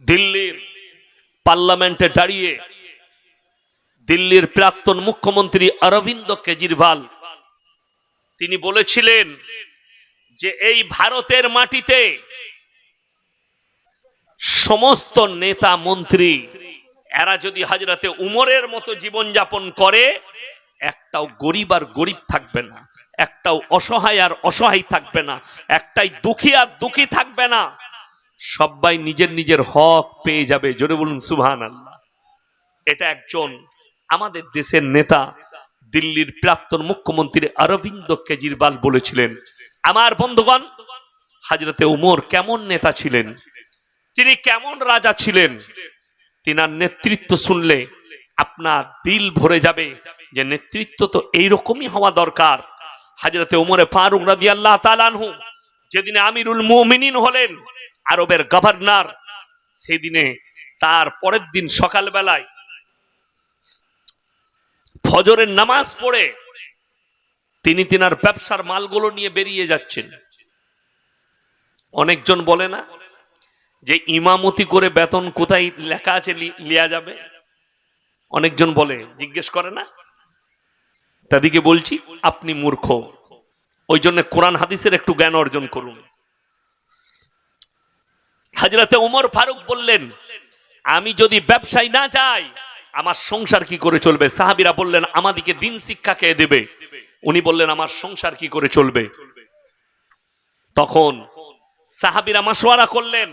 দিল্লির পার্লামেন্টে দাঁড়িয়ে দিল্লির প্রাক্তন মুখ্যমন্ত্রী অরবিন্দ কেজরিওয়াল তিনি বলেছিলেন যে এই ভারতের মাটিতে সমস্ত নেতা মন্ত্রী এরা যদি হযরতে উমরের মতো জীবন যাপন করে, একটাও গরিব আর গরিব থাকবে না, একটাও অসহায় আর অসহায় থাকবে না, একটাই দুঃখী আর দুঃখী থাকবে না, সবাই নিজের নিজের হক পেয়ে যাবে। জোরে বলুন সুবহানাল্লাহ। এটা একজন আমাদের দেশের নেতা দিল্লির প্রাক্তন মুখ্যমন্ত্রী অরবিন্দ কেজরিওয়াল বলেছিলেন। আমার বন্ধুগণ, হযরতে উমর কেমন নেতা ছিলেন, তিনি কেমন রাজা ছিলেন, তিনার নেতৃত্ব শুনলে আপনার দিল ভরে যাবে যে নেতৃত্ব তো এইরকমই হওয়া দরকার। হযরতে উমরে ফারুক রাদিয়াল্লাহু তাআলা আনহু যেদিনে আমিরুল মুমিনিন হলেন, আরবের গভর্নর, সেদিনে তার পরের দিন সকালবেলায় ফজরের নামাজ পড়ে তিনি তিনার ব্যবসার মালগুলো নিয়ে বেরিয়ে যাচ্ছেন। অনেকজন বলে না যে ইমামতি করে বেতন কোথায় লেখা আছে লিয়া যাবে, অনেকজন বলে, জিজ্ঞেস করে না, তাদেরকে বলছি আপনি মূর্খ। ওই জন্য কোরআন হাদিসের একটু জ্ঞান অর্জন করুন। হযরতে উমর ফারুক বললেন, আমি যদি ব্যবসায় না যাই আমার সংসার কি করে চলবে? সাহাবীরা বললেন, আমাদেরকে দিন শিক্ষা কে দেবে? উনি বললেন, আমার সংসার কি করে চলবে? তখন সাহাবীরা মাশওয়ারা করলেন,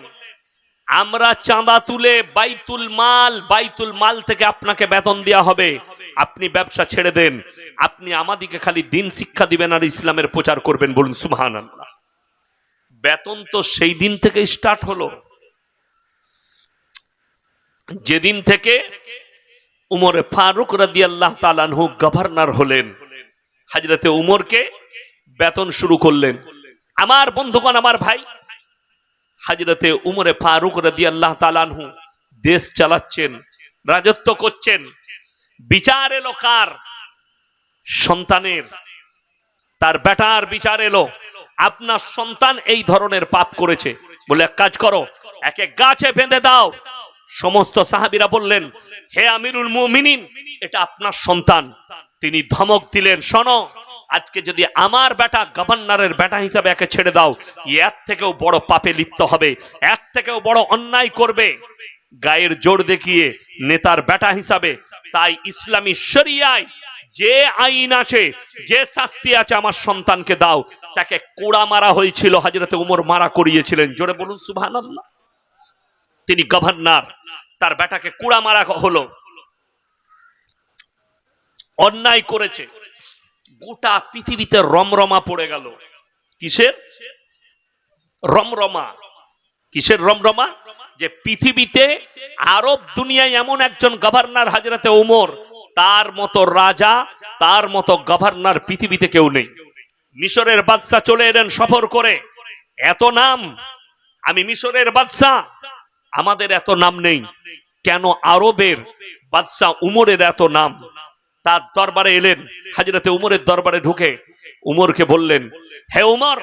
আমরা চাঁদা তুলে বাইতুল মাল থেকে আপনাকে বেতন দেয়া হবে, আপনি ব্যবসা ছেড়ে দেন, আপনি আমাদেরকে খালি দিন শিক্ষা দিবেন আর ইসলামের প্রচার করবেন। বলুন সুবহানাল্লাহ। বেতন তো সেই দিন থেকে স্টার্ট হলো যেদিন থেকে উমরে ফারুক রাদিয়াল্লাহু তাআলা আনহু গভর্নর হলেন। হযরতে উমরকে বেতন শুরু করলেন। আমার বন্ধুগণ, আমার ভাই, হযরতে উমরে ফারুক রাদিয়াল্লাহু তাআলা আনহু দেশ চালাচ্ছেন, রাজত্ব করছেন। বিচার এলো কার? সন্তানের। তার বেটার বিচার এলো, আপনার সন্তান এই ধরনের পাপ করেছে, বলে এক কাজ করো, একে গাছে বেঁধে দাও। সমস্ত সাহাবীরা বললেন, হে আমিরুল মুমিনিন, এটা আপনার সন্তান। তিনি ধমক দিলেন, শোনো, আজকে যদি আমার বেটা গভর্নরের বেটা হিসাবে একে ছেড়ে দাও, এর থেকেও বড় পাপে লিপ্ত হবে, এর থেকেও বড় অন্যায় করবে। গায়ের জোর দেখিয়ে নেতার বেটা হিসাবে, তাই ইসলামী শরিয়ায় যে আইন আছে, যে শাস্তি আছে, আমার সন্তানকে দাও। তাকে কোড়া মারা হয়েছিল, হযরতে উমর মারা করিয়েছিলেন। জোরে বলুন সুবহানাল্লাহ। তিনি গভর্নর, তার বেটাকে কোড়া মারা হলো, অন্যায় করেছে। গোটা পৃথিবীতে রমরমা পড়ে গেল। কিসের রমরমা? কিসের রমরমা? যে পৃথিবীতে আরব দুনিয়ায় এমন একজন গভর্নর হযরতে উমর, তার মতো রাজা, তার মতো গভর্নর পৃথিবীতে কেউ নেই। মিশরের বাদশা চলে এলেন সফর করে, এত নাম, আমি মিশরের বাদশা, আমাদের এত নাম নেই কেন? আরবের বাদশা উমরের এত নাম। তার দরবারে এলেন, হযরতে উমরের দরবারে ঢুকে উমরকে বললেন, হে উমর,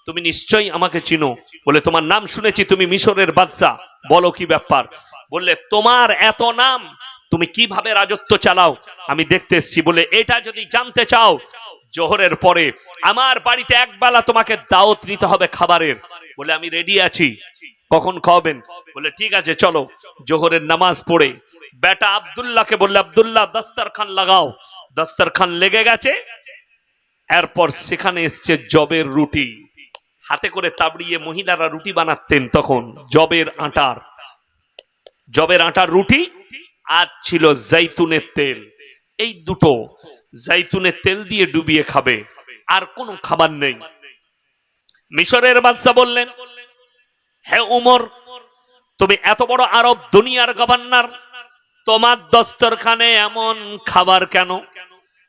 তুমি নিশ্চয়ই আমাকে চিনো। বলে, তোমার নাম শুনেছি, তুমি মিশরের বাদশা, বলো কি ব্যাপার? বললে, তোমার এত নাম, তুমি কিভাবে রাজত্ব চালাও আমি দেখতে এসেছি। বলে, এটা যদি জানতে চাও, জোহরের পরে আমার বাড়িতে একবেলা তোমাকে দাওয়াত নিতে হবে খাবারের। বলে, আমি রেডি আছি, কখন খাওয়াবেন? বলে, ঠিক আছে চলো। জোহরের নামাজ পড়ে বেটা আব্দুল্লাহকে বললে, আব্দুল্লাহ দস্তরখান লাগাও। দস্তরখান লেগে গেছে। এরপর সেখানে এসছে জবের রুটি, হাতে করে তাবড়িয়ে মহিলারা রুটি বানাতেন তখন, জবের আটার রুটি, আর ছিল জৈতুনের তেল। এই দুটো, জৈতুনের তেল দিয়ে ডুবিয়ে খাবে, আর কোনো খাবার নেই। মিশরের বাদশা বললেন, হে উমর, তুমি এত বড় আরব দুনিয়ার গভর্নর, তোমার দস্তরখানে এমন খাবার কেন?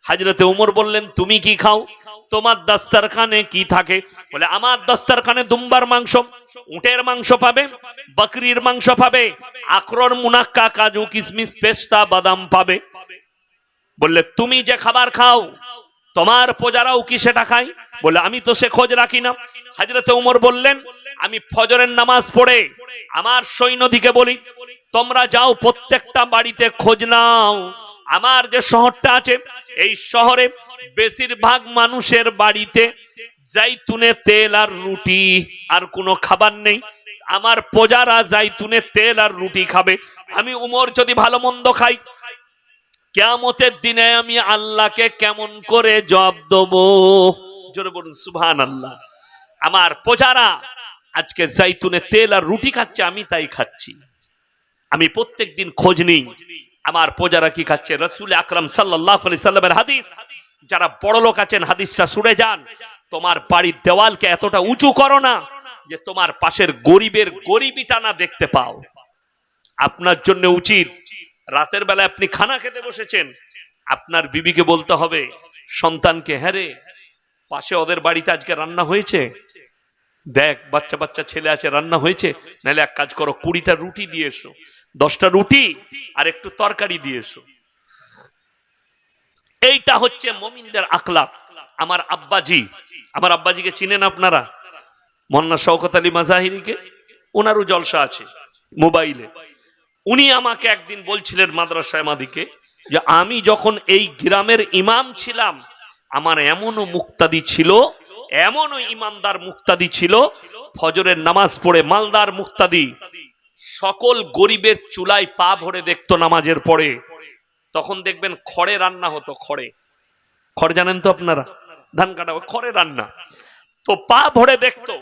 হযরতে উমর বললেন, তুমি কি খাও? তোমার দস্তরখানে কি থাকে? বলে, আমার দস্তরখানে দুম্বার মাংস, উটের মাংস পাবে, বকরির মাংস পাবে, আখরোট, মুনাক্কা, কাজু, কিশমিশ, পেস্তা, বাদাম পাবে। বললে, তুমি যে খাবার খাও তোমার প্রজারাও কি সেটা খায়? বলে, আমি তো সে খোঁজ রাখি না। হযরতে উমর বললেন, আমি ফজরের নামাজ পড়ে আমার সৈন্যদিকে বলি, তোমরা যাও প্রত্যেকটা বাড়িতে খোঁজ নাও, আমার যে শহরটা আছে এই শহরে বেশিরভাগ মানুষের বাড়িতে জাইতুনের তেল আর রুটি, আর কোনো খাবার নেই। আমার প্রজারা জাইতুনের তেল আর রুটি খাবে। আমি উমর যদি ভালো মন্দ খাই, কিয়ামতের দিনে আমি আল্লাহকে কেমন করে জবাব দেবো? জোরে বলুন সুবহানাল্লাহ। আমার প্রজারা আজকে জাইতুনের তেল আর রুটি খাচ্ছে, আমি তাই খাচ্ছি। আমি প্রত্যেক দিন খোঁজ নিই আমার প্রজারা কি খাচ্ছে। রাসূল আকরাম সাল্লাল্লাহু আলাইহি সাল্লামের হাদিস, যারা বড় লোক আছেন হাদিসটা শুনে যান। তোমার বাড়ির দেওয়ালকে এতটা উঁচু করো না যে তোমার পাশের গরিবের গরিবিটা না দেখতে পাও। আপনার জন্য উচিত, রাতের বেলা আপনি খানা খেতে বসেছেন, আপনার বিবিকে বলতে হবে, সন্তানকে, হ্যাঁ রে পাশে ওদের বাড়িতে আজকে রান্না হয়েছে, দেখ বাচ্চা বাচ্চা ছেলে আছে, রান্না হয়েছে, নাহলে এক কাজ করো 20টা রুটি দিয়ে এসো, 10টা রুটি আর একটু তরকারি দিয়ে এসো। এইটা হচ্ছে মুমিনদের আখলাক। আমার আব্বাজিকে চিনেন আপনারা? মোল্লা শওকত আলী মাজাহিরিকে, ওনারও জলসা আছে মোবাইলে। উনি আমাকে একদিন বলছিলেন মাদ্রাসায় মাদিকে, যে আমি যখন এই গ্রামের ইমাম ছিলাম, আমার এমনও মুক্তাদি ছিল, এমনও ইমানদার মুক্তাদি ছিল, ফজরের নামাজ পড়ে মালদার মুক্তাদি সকল গরিবের চুলায় পা ভরে দেখতো নামাজের পরে। তখন দেখবেন খড়ে রান্না হতো, খড় জানেন তো আপনারা, ধান কাটা খড়ে রান্না, তো পা ভরে দেখতো।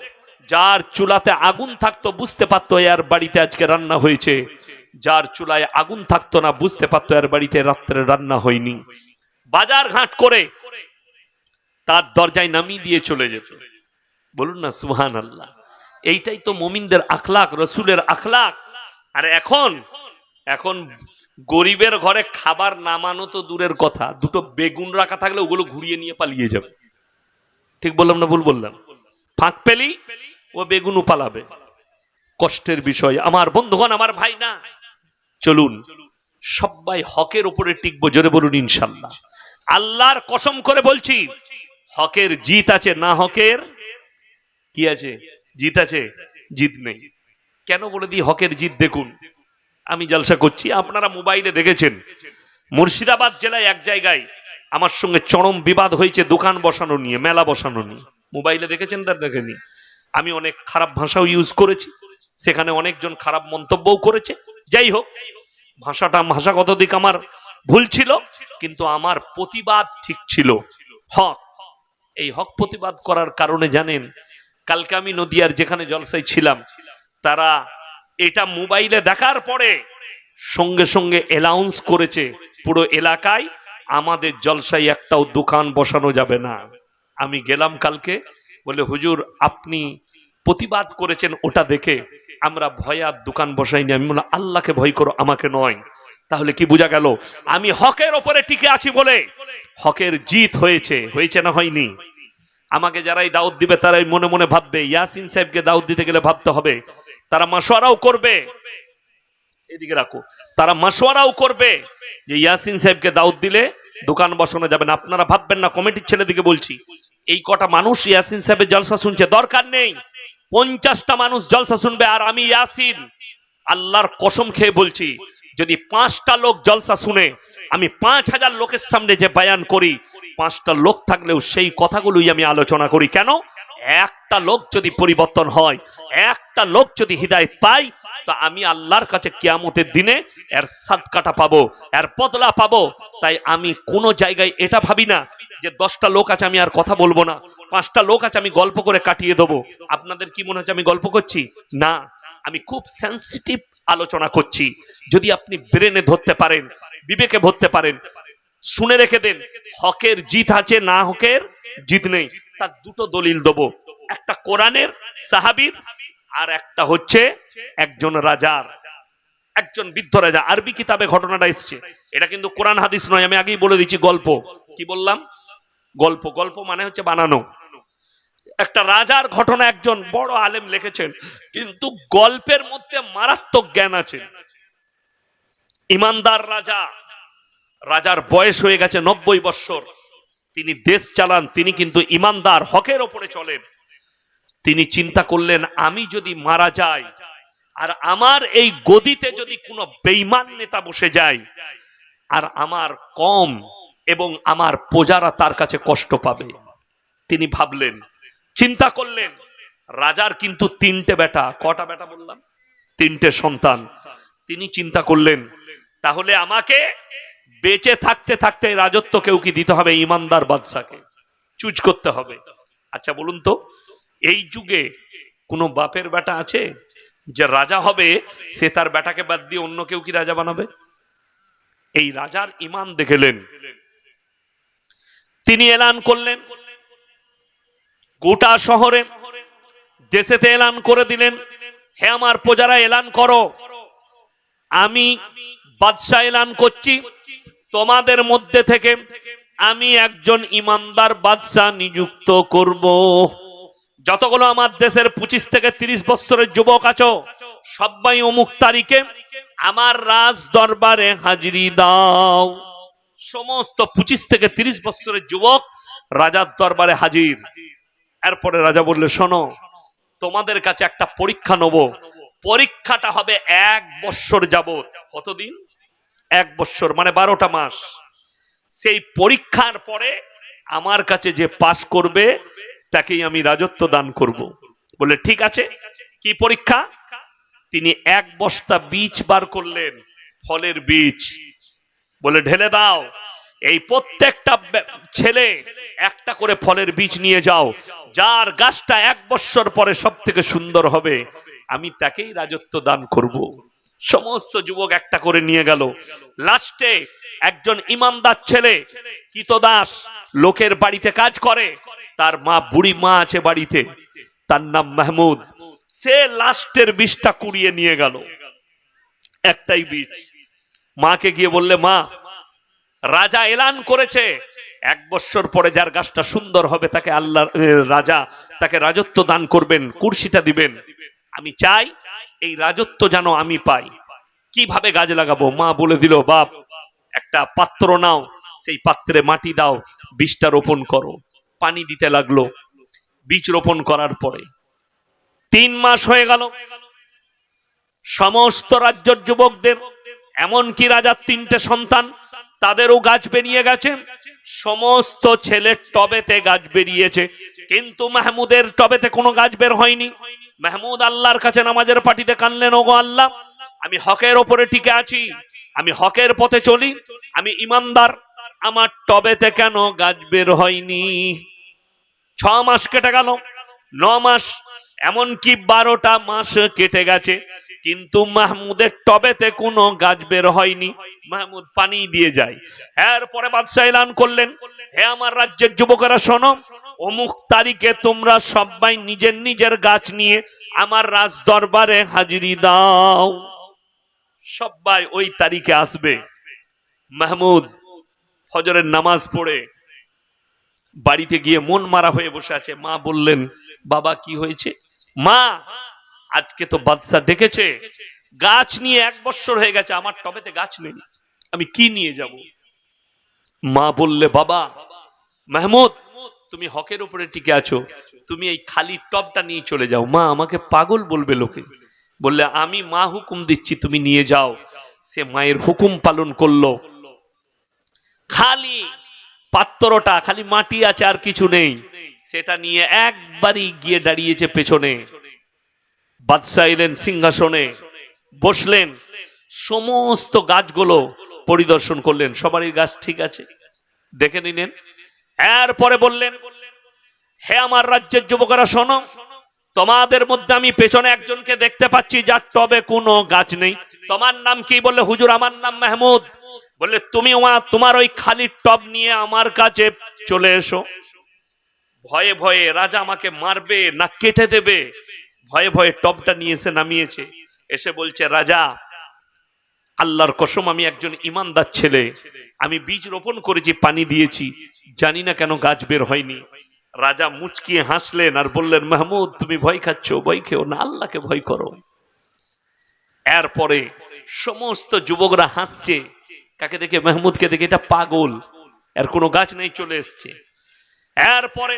যার চুলাতে আগুন থাকতো বুঝতে পারতো এর বাড়িতে আজকে রান্না হয়েছে, যার চুলায় আগুন থাকতো না বুঝতে পারতো এর বাড়িতে রাত্রে রান্না হয়নি। বাজার ঘাট করে তার দরজায় নামিয়ে দিয়ে চলে যেত। বলুন না সুবহানাল্লাহ। এইটাই তো মুমিনদের আখলাক, রসুলের আখলাক। আর এখন গরিবের ঘরে খাবার নামানো তো দূরের কথা, দুটো বেগুন রাখা থাকলে ওগুলো ঘুরিয়ে নিয়ে পালিয়ে যাবে। ঠিক বললাম না ভুল বললাম? ফাঁক পেলি ও বেগুনও পালাবে। কষ্টের বিষয়। আমার বন্ধুগণ, আমার ভাই না, চলুন সবাই হকের উপরে টিকবো। জোরে বলুন ইনশাআল্লাহ। আল্লাহর কসম করে বলছি, হকের জিত আছে, না হকের কি আছে? জিত আছে, জিত নেই। কেন বলে দিই হকের জিত? দেখুন, আমি জলসা করছি, আপনারা মোবাইলে দেখেছেন, মুর্শিদাবাদ জেলায় এক জায়গায় আমার সঙ্গে চরম বিবাদ হয়েছে দোকান বসানো নিয়ে, মেলা বসানো নিয়ে। মোবাইলে দেখেছেন? তার দেখেনি। আমি অনেক খারাপ ভাষাও ইউজ করেছি, সেখানে অনেকজন খারাপ মন্তব্যও করেছে। যাই হোক, ভাষাগত দিক আমার ভুল ছিল, কিন্তু আমার প্রতিবাদ ঠিক ছিল। হক, এই হক প্রতিবাদ করার কারণে জানেন, কালকে আমি নদিয়ার যেখানে জলসায় ছিলাম, তারা এটা মোবাইলে দেখার পরে সঙ্গে সঙ্গে অ্যানাউন্স করেছে পুরো এলাকায় আমাদের জলসায় একটাও দোকান বসানো যাবে না। আমি গেলাম কালকে, বলে হুজুর আপনি প্রতিবাদ করেছেন, ওটা দেখে আমরা ভয়ে আর দোকান বসাইনি। আমি বললাম আল্লাহকে ভয় করো, আমাকে নয়। তাহলে কি বোঝা গেল? আমি হকের ওপরে টিকে আছি বলে হকের জিত হয়েছে না হয়নি? আমাকে যারাই দাওয়াত দিবে তারাই মনে মনে ভাববে, ইয়াসিন সাহেবকে দাওয়াত দিতে গেলে ভাবতে হবে, তারা মাশওয়ারাও করবে, এদিকে রাখো, তারা মাশওয়ারাও করবে যে ইয়াসিন সাহেবকে দাওয়াত দিলে দোকান বসানো যাবে না। আপনারা ভাববেন না, কমিটির ছেলেদিকে বলছি, এই কটা মানুষ ইয়াসিন সাহেবের জলসা শুনছে, দরকার নেই 50টা মানুষ জলসা শুনবে। আর আমি ইয়াসিন আল্লাহর কসম খেয়ে বলছি, যদি 5টা লোক জলসা শুনে, আমি 5000 লোকের সামনে যে বয়ান করি, 5টা লোক থাকলেও সেই কথাগুলোই আমি আলোচনা করি। কেন? একটা লোক যদি পরিবর্তন হয়, একটা লোক যদি হিদায়াত পায়, তো আমি আল্লাহর কাছে কিয়ামতের দিনে এর সাদকাটা পাবো, এর বদলা পাবো। তাই আমি কোন জায়গায় এটা ভাবি না যে 10টা লোক আছে আমি আর কথা বলবো না, 5টা লোক আছে আমি গল্প করে কাটিয়ে দেবো। আপনাদের কি মনে হচ্ছে আমি গল্প করছি? না, আমি খুব সেন্সিটিভ আলোচনা করছি। যদি আপনি ব্রেনে ধরতে পারেন, বিবেকে ধরতে পারেন, শুনে রেখে দেন, হকের জিত আছে, না হকের জিত নেই। তার দুটো দলিল দেবো, একটা কোরআনের সাহাবীর, আর একটা হচ্ছে একজন রাজার, একজন বৃদ্ধ রাজা। আরবি কিতাবে ঘটনাটা এসছে, এটা কিন্তু কোরআন হাদিস নয়, আমি আগেই বলে দিচ্ছি। গল্প কি বললাম? গল্প মানে হচ্ছে বানানো। একটা রাজার ঘটনা একজন বড় আলেম লিখেছেন, কিন্তু গল্পের মধ্যে মারাত্মক জ্ঞান আছে। ইমানদার রাজার বয়স হয়ে গেছে 90 বছর, তিনি দেশ চালান, তিনি কিন্তু ইমানদার, হকের ওপরে চলেন। তিনি চিন্তা করলেন আমি যদি মারা যাই আর আমার এই গদিতে যদি কোনো বেঈমান নেতা বসে যায় আর আমার কম এবং আমার প্রজারা তার কাছে কষ্ট পাবে। তিনি ভাবলেন, চিন্তা করলেন। রাজার কিন্তু তিনটে বেটা, কটা বেটা বললাম? তিনটে সন্তান। তিনি চিন্তা করলেন তাহলে আমাকে বেঁচে থাকতে থাকতে রাজত্ব কেউ কি দিতে হবে? ইমানদার বাদশাকে চুজ করতে হবে। আচ্ছা বলুন তো, এই যুগে কোনো বাপের বেটা আছে যে রাজা হবে, সে তার বেটাকে বাদ দিয়ে অন্য কেউ কি রাজা বানাবে? এই রাজার ঈমান দেখলেন, তিনি এলান করলেন গোটা শহরে, দেশেতে এলান করে দিলেন, হে আমার প্রজারা এলান করো, আমি বাদশাহ এলান করছি, তোমাদের মধ্যে থেকে আমি একজন ইমানদার বাদশাহ নিযুক্ত করব। যতগুলো আমার দেশের 25 থেকে 30 বছরের যুবক আছো, সবাই অমুক তারিখে আমার রাজ দরবারে হাজিরি দাও। সমস্ত 25 থেকে 30 বছরের যুবক রাজার দরবারে হাজির। এরপরে রাজা বললে, শোনো, তোমাদের কাছে একটা পরীক্ষা নেব। পরীক্ষাটা হবে 1 বৎসর যাবত। কতদিন? 1 বৎসর, মানে 12টা মাস। সেই পরীক্ষার পরে আমার কাছে যে পাশ করবে তাকেই আমি রাজত্ব দান করব। বলে ঠিক আছে। কি পরীক্ষা? তিনি 1 বস্তা বীজ বার করলেন, ফলের বীজ। বলে ঢেলে দাও, এই প্রত্যেকটা ছেলে একটা করে ফলের বীজ নিয়ে যাও, যার গাছটা 1 বৎসর পরে সব থেকে সুন্দর হবে আমি তাকেই রাজত্ব দান করব। সমস্ত যুবক একটা করে নিয়ে গেল। লাস্টে একজন ইমানদার ছেলে, কৃতদাস, লোকের বাড়িতে কাজ করে, তার মা, বুড়ি মা আছে বাড়িতে, তার নাম মাহমুদ। সে লাস্টের বীজটা কুড়িয়ে নিয়ে গেল, একটাই বীজ। মাকে গিয়ে বললে, মা, রাজা এলান করেছে 1 বৎসর পরে যার গাছটা সুন্দর হবে তাকে আল্লাহ রাজা তাকে রাজত্ব দান করবেন, কুরসিটা দিবেন। আমি চাই এই রাজত্ব যেন আমি পাই। কিভাবে গাছ লাগাবো? মা বলে দিল, বাপ, একটা পাত্র নাও, সেই পাত্রে মাটি দাও, বীজটা রোপণ করো। পানি দিতে লাগলো। বীজ রোপণ করার পরে 3 মাস হয়ে গেল। সমস্ত রাজ্যের যুবকদের, এমনকি রাজার 3টে সন্তান, তাদেরও গাছ বেরিয়ে গেছে। সমস্ত ছেলের টবেতে গাছ বেরিয়েছে, কিন্তু মাহমুদের টবেতে কোনো গাছ বের হয়নি। মাহমুদ আল্লাহর কাছে নামাজের পাটিতে কানলেন, ওগো আল্লাহ, আমি হকের ওপরে টিকে আছি, আমি হকের পথে চলি, আমি ইমানদার, আমার টবেতে কেন গাছ বের হয়নি? 6 মাস কেটে গেল, 9 মাস, এমনকি 12টা মাস কেটে গেছে, কিন্তু মাহমুদের টবেতে কোনো গাছ বের হয়নি। মাহমুদ পানি দিয়ে যায়। এরপরে বাদশাহ এলান করলেন, হে আমার রাজ্যের যুবকেরা শোনো, অমুক তারিখে তোমরা সবাই নিজের নিজের গাছ নিয়ে আমার রাজ দরবারে হাজিরি দাও। সবাই ওই তারিখে আসবে। মাহমুদ ফজরের নামাজ পড়ে বাড়িতে গিয়ে মন মারা হয়ে বসে আছে। মা বললেন, বাবা কি হয়েছে? মা, আজকে তো বাদশা ডেকেছে, গাছ নিয়ে 1 বৎসর হয়ে গেছে, আমার টবেতে গাছ নেই, আমি কি নিয়ে যাব? মা বললে, বাবা মাহমুদ, তুমি হকের উপরে টিকে আছো, তুমি এই খালি টবটা নিয়ে চলে যাও। মা, আমাকে পাগল বলবে লোকে। বললে, আমি মা হুকুম দিচ্ছি, তুমি নিয়ে যাও। সে মায়ের হুকুম পালন করলো। খালি পাত্রটা, খালি মাটি আছে আর কিছু নেই, সেটা নিয়ে একবারই গিয়ে দাঁড়িয়েছে পেছনে। বাদশাহ এলেন, সিংহাসনে বসলেন, সমস্ত গাছগুলো পরিদর্শন করলেন, সবারই গাছ ঠিক আছে, দেখে নিলেন। এরপরে বললেন, হে আমার রাজ্যের যুবকেরা শোনো, তোমাদের মধ্যে আমি পেছনে একজনকে দেখতে পাচ্ছি যার টবে কোনো গাছ নেই। তোমার নাম কি? বললে, হুজুর আমার নাম মাহমুদ। বললে, তুমি তোমার ওই খালি টব নিয়ে আমার কাছে চলে এসো। ভয়ে ভয়ে, রাজা আমাকে মারবে না কেটে দেবে, ভয়ে ভয়ে টবটা নিয়ে এসে নামিয়েছে। এসে বলছে, রাজা, আল্লাহর কসম, আমি একজন ইমানদার ছেলে, আমি বীজ রোপণ করেছি, পানি দিয়েছি, জানি না কেন গাছ বের হয়নি। রাজা মুচকিয়ে হাসলেন আর বললেন, মাহমুদ, তুমি ভয় খাচ্ছ, ভয় খেও না, আল্লাহকে ভয় করো। এরপরে সমস্ত যুবকরা হাসছে, কাকে দেখে? মাহমুদকে দেখে, এটা পাগল, এর কোনো গাছ নেই, চলে এসছে। এরপরে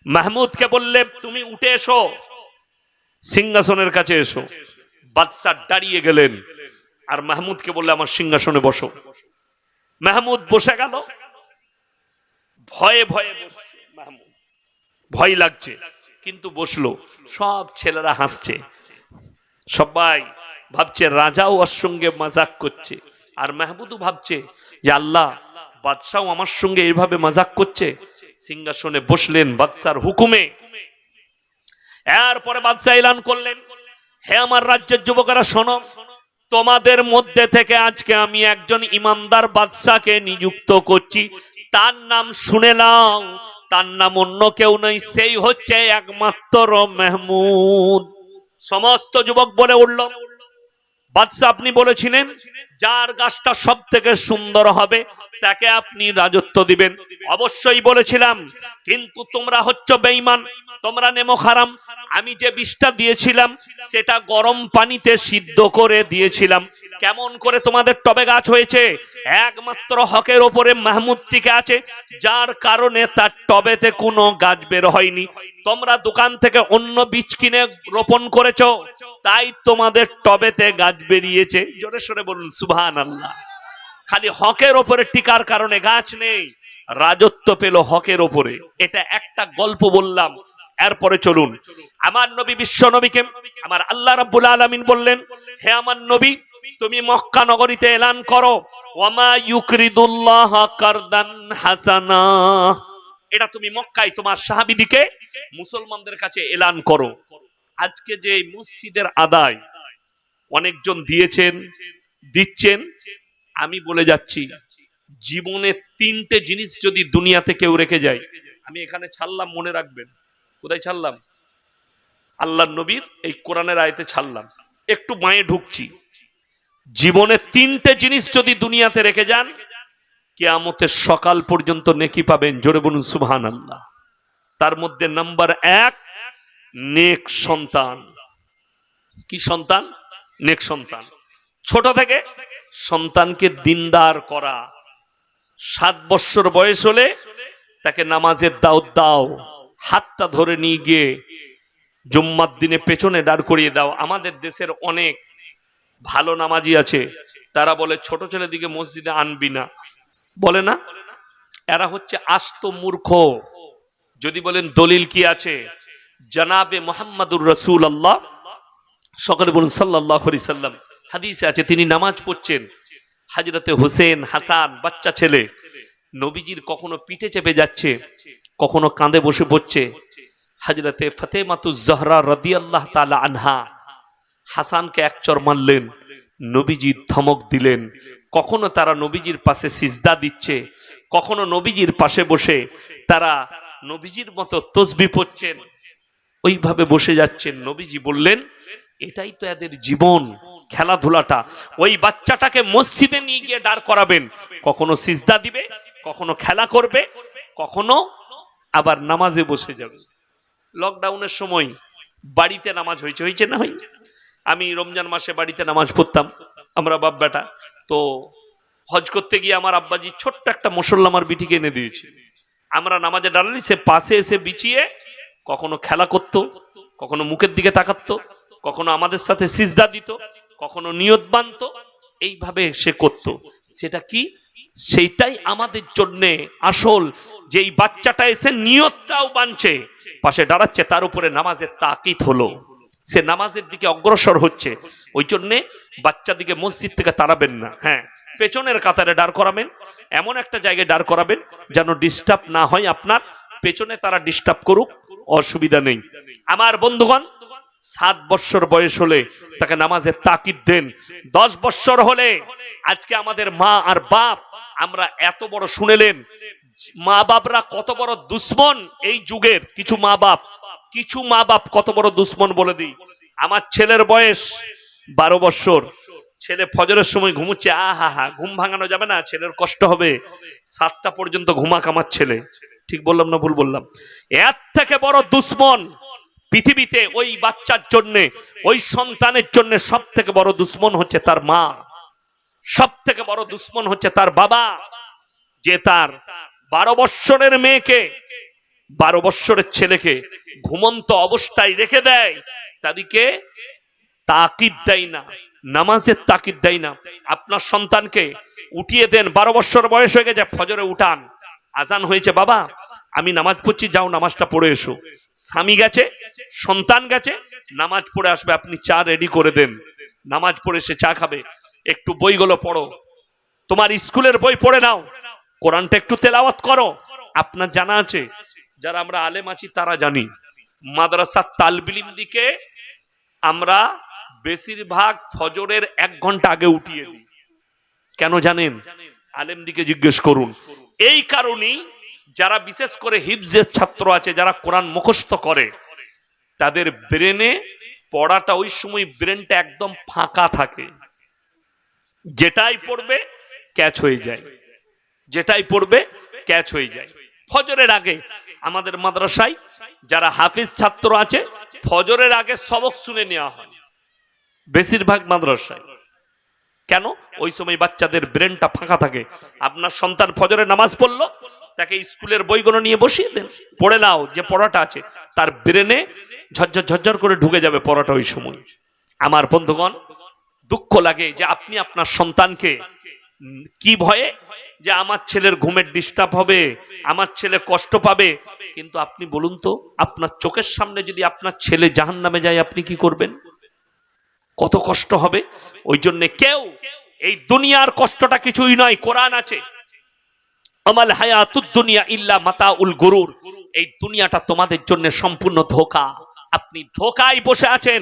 মাহমুদকে বললে তুমি উঠে এসো, সিংহাসনের কাছে এসো। বাদশা দাঁড়িয়ে গেলেন আর মাহমুদকে বললে আমার সিংহাসনে বসো। মাহমুদ বসে গেল, ভয়ে ভয়ে বসছে মাহমুদ, ভয় লাগছে কিন্তু বসলো। সব ছেলেরা হাসছে, সবাই ভাবছে রাজাও ওর সঙ্গে মজাক করছে, আর মাহমুদও ভাবছে যে আল্লাহ, বাদশাও আমার সঙ্গে এইভাবে মজাক করছে। সিংহাসনে বসলেন বাদশার হুকুমে। এরপরে বাদশা এলান করলেন, হে আমার রাজ্যের যুবকেরা শোনো, তোমাদের মধ্যে থেকে আজকে আমি একজন ইমানদার বাদশাকে নিযুক্ত করছি। তার নাম শুনে নাও, তার নাম অন্য কেউ নয়, সেই হচ্ছে একমাত্র মাহমুদ। সমস্ত যুবক বলে উঠল, বাদশা আপনি বলেছিলেন যার গাছটা সব থেকে সুন্দর হবে তাকে আপনি রাজত্ব দিবেন। অবশ্যই বলেছিলাম, কিন্তু তোমরা হচ্ছ বেঈমান, তোমরা নেমক হারাম। আমি যে বিষটা দিয়েছিলাম সেটা গরম পানিতে সিদ্ধ করে দিয়েছিলাম। কেমন করে তোমাদের টবে গাছ হয়েছে? একমাত্র হকের ওপরে মাহমুদ টিকে আছে, যার কারণে তার টবেতে কোনো গাছ বের হয়নি। তোমরা দোকান থেকে অন্য বীজ কিনে রোপণ করেছো, তাই তোমাদের টবেতে গাছ বেরিয়েছে। জোরে সরে বলুন সুবহানাল্লাহ। খালি হকের ওপরে টিকার কারণে গাছ নেই, রাজত্ব পেল হকের ওপরে। এটা একটা গল্প বললাম। এরপরে চলুন, আমার নবী বিশ্ব নবীকে আমার আল্লাহ রাব্বুল আলামিন বললেন, হে আমার নবী, তুমি মক্কা নগরীতে এলান করো, ওয়ামা ইউকরিদুল্লাহ কারদান হাসানা। এটা তুমি মক্কায় তোমার সাহাবীদিকে মুসলমানদের কাছে এলান করো। আজকে যে মসজিদের আদায় অনেকজন দিয়েছেন, দিচ্ছেন, আমি বলে যাচ্ছি, জীবনে তিনটে জিনিস যদি দুনিয়াতে কেউ রেখে যায়, আমি এখানে ছাড়লাম, মনে রাখবেন। কোথায় ছাড়লাম? আল্লাহর নবীর এই কোরআনের আয়াতে ছাড়লাম, একটু মায়ে ঢুকছি। জীবনে তিনটে জিনিস যদি দুনিয়াতে রেখে যান, কিয়ামতের সকাল পর্যন্ত নেকি পাবেন। জোরে বলুন সুবহানাল্লাহ। তার মধ্যে নাম্বার 1, নেক সন্তান। কি সন্তান? নেক সন্তান। ছোট থেকে সন্তানকে দিনদার করা। 7 বছর বয়স হলে তাকে নামাজের দাওয়াত দাও, হাতটা ধরে নিয়ে গিয়ে জুম্মার দিনে পেছনে দাঁড় করিয়ে দাও। আমাদের দেশের অনেক ভালো নামাজি আছে, তারা বলে ছোট ছেলে দিকে মসজিদে আনবি না, বলে না। এরা হচ্ছে আস্ত মূর্খ। যদি বলেন দলিল কি আছে, জনাবে মুহাম্মাদুর রাসূলুল্লাহ, সকলে বলুন সাল্লাল্লাহু আলাইহি সাল্লাম, হাদিসে আছে তিনি নামাজ পড়ছেন, হযরতে হোসেন হাসান বাচ্চা ছেলে নবীজির কখনো পিঠে চেপে যাচ্ছে, কখনো কাঁধে বসে পড়ছে। হযরতে ফাতেমাতুজ জাহরা রাদিয়াল্লাহু তাআলা আনহা হাসানকে এক চড় মারলেন, নবীজি ধমক দিলেন। কখনো তারা নবীজির পাশে সিজদা দিচ্ছে, কখনো নবীজির পাশে বসে তারা নবীজির মতো তাসবিহ পড়ছেন, ওইভাবে বসে যাচ্ছেন। নবীজি বললেন, এটাই তো এদের জীবন, খেলাধুলাটা। ওই বাচ্চাটাকে মসজিদে নিয়ে গিয়ে দাঁড় করাবেন, কখনো সিজদা দিবে, কখনো খেলা করবে, কখনো আবার নামাজে বসে যাবে। লকডাউনের সময় বাড়িতে নামাজ হয়েছে না হয়? আমি রমজান মাসে বাড়িতে নামাজ পড়তাম, আমরা বাপ বেটা। তো হজ করতে গিয়ে আমার আব্বাজি ছোট্ট একটা মুসল্লা আমার বিটিকে এনে দিয়েছে। আমরা নামাজে দাঁড়ালে সে পাশে এসে বিছিয়ে কখনো খেলা করত, কখনো মুখের দিকে তাকাতো, কখনো আমাদের সাথে সিজদা দিত, কখনো নিয়ত বাঁধত। এইভাবে সে করত। সেটা কি? সেইটাই আমাদের জন্য আসল, যে এই বাচ্চাটা এসে নিয়তটাও বানছে, পাশে দাঁড়াচ্ছে, তার উপরে নামাজের তাকিদ হলো, সে নামাজের দিকে অগ্রসর হচ্ছে। ওই জন্য বাচ্চা দিকে মসজিদ থেকে তাড়াবেন না। হ্যাঁ, পেছনের কাতারে দাঁড় করাবেন, এমন একটা জায়গায় দাঁড় করাবেন যেন ডিস্টার্ব না হয় আপনার। পেছনে তারা ডিস্টার্ব করুক, অসুবিধা নেই। আমার বন্ধুগণ, 7 বছর বয়স হলে তাকে নামাজের তাকিদ দেন। 10 বছর হলে, আজকে আমাদের মা আর বাপ, আমরা এত বড় শুনেলেন, মা বাপরা কত বড় দুশ্মন এই যুগের। কিছু মা বাপ কত বড় দুশ্মন বলে দিই। আমার ছেলের বয়স 12 বছর, ছেলে ফজরের সময় ঘুমুচ্ছে, আহা, ঘুম ভাঙানো যাবে না, ছেলের কষ্ট হবে। 7টা পর্যন্ত ঘুমাক আমার ছেলে। ঠিক বললাম না ভুল বললাম? এর থেকে বড় দুশ্মন পৃথিবীতে ওই বাচ্চার জন্য, ওই সন্তানের জন্য সব থেকে বড় দুশ্মন হচ্ছে তার মা, সব থেকে বড় দুশ্মন হচ্ছে তার বাবা, যে তার 12 বছরের মেয়েকে 12 বৎসরের ছেলেকে ঘুমন্ত অবস্থায় রেখে দেয়, তাদেরকে তাকিদ দেয় না, নামাজের তাকিদ দেয় না। আপনার সন্তানকে উঠিয়ে দেন, 12 বৎসর বয়স হয়ে গেছে, ফজরে উঠান, আজান হয়েছে, বাবা আমি নামাজ পড়ছি, যাও নামাজটা পড়ে এসো। স্বামী গেছে, সন্তান গেছে, নামাজ পড়ে আসবে, আপনি চা রেডি করে দেন, নামাজ পড়ে সে চা খাবে। একটু বইগুলো পড়ো, তোমার স্কুলের বই পড়ে নাও, কোরআনটা একটু তেলাওয়াত করো। আপনার জানা আছে, যারা আমরা আলেম আছি তারা জানি, মাদ্রাসার তালবিলিম দিকে আমরা বেশিরভাগ ফজরের 1 ঘন্টা আগে উঠিয়ে দিই। কেন জানেন? আলেম দিকে জিজ্ঞেস করুন। এই কারণেই যারা বিশেষ করে হিফজের ছাত্র আছে, যারা কোরআন মুখস্থ করে, তাদের ব্রেনে পড়াটা ওই সময় ব্রেনটা একদম ফাঁকা থাকে, যেটাই পড়বে ক্যাচ হয়ে যায়, যেটাই পড়বে ক্যাচ হয়ে যায়। ফজরের আগে আমাদের মাদ্রাসায় যারা হাফিজ ছাত্র আছে, ফজরের আগে সবক শুনে নেওয়া হয় বেশিরভাগ মাদ্রাসায়। কেন? ওই সময় বাচ্চাদের ব্রেনটা ফাঁকা থাকে। আপনার সন্তান ফজরে নামাজ পড়লো, তাকে স্কুলের বইগুলো নিয়ে বসিয়ে দেন, পড়ে নাও, যে পড়াটা আছে তার ব্রেনে ঝরঝর ঝরঝর করে ঢুকে যাবে পড়াটা ওই সময়। আমার বন্ধুগণ, দুঃখ লাগে যে আপনি আপনার সন্তানকে কি ভয়ে, যে আমার ছেলের ঘুমের ডিস্টার্ব হবে, আমার ছেলে কষ্ট পাবে, কিন্তু আপনি বলুন তো, আপনার চোখের সামনে যদি আপনার ছেলে জাহান্নামে যায়, আপনি কি করবেন? কত কষ্ট হবে। ওই জন্য কেউ, এই দুনিয়ার কষ্টটা কিছুই নয়, কোরআন আছে, আমাল হায়াতুদ দুনিয়া ইল্লা মাতাউল গুরুর, এই দুনিয়াটা তোমাদের জন্য সম্পূর্ণ ধোঁকা। আপনি ধোঁকায় বসে আছেন,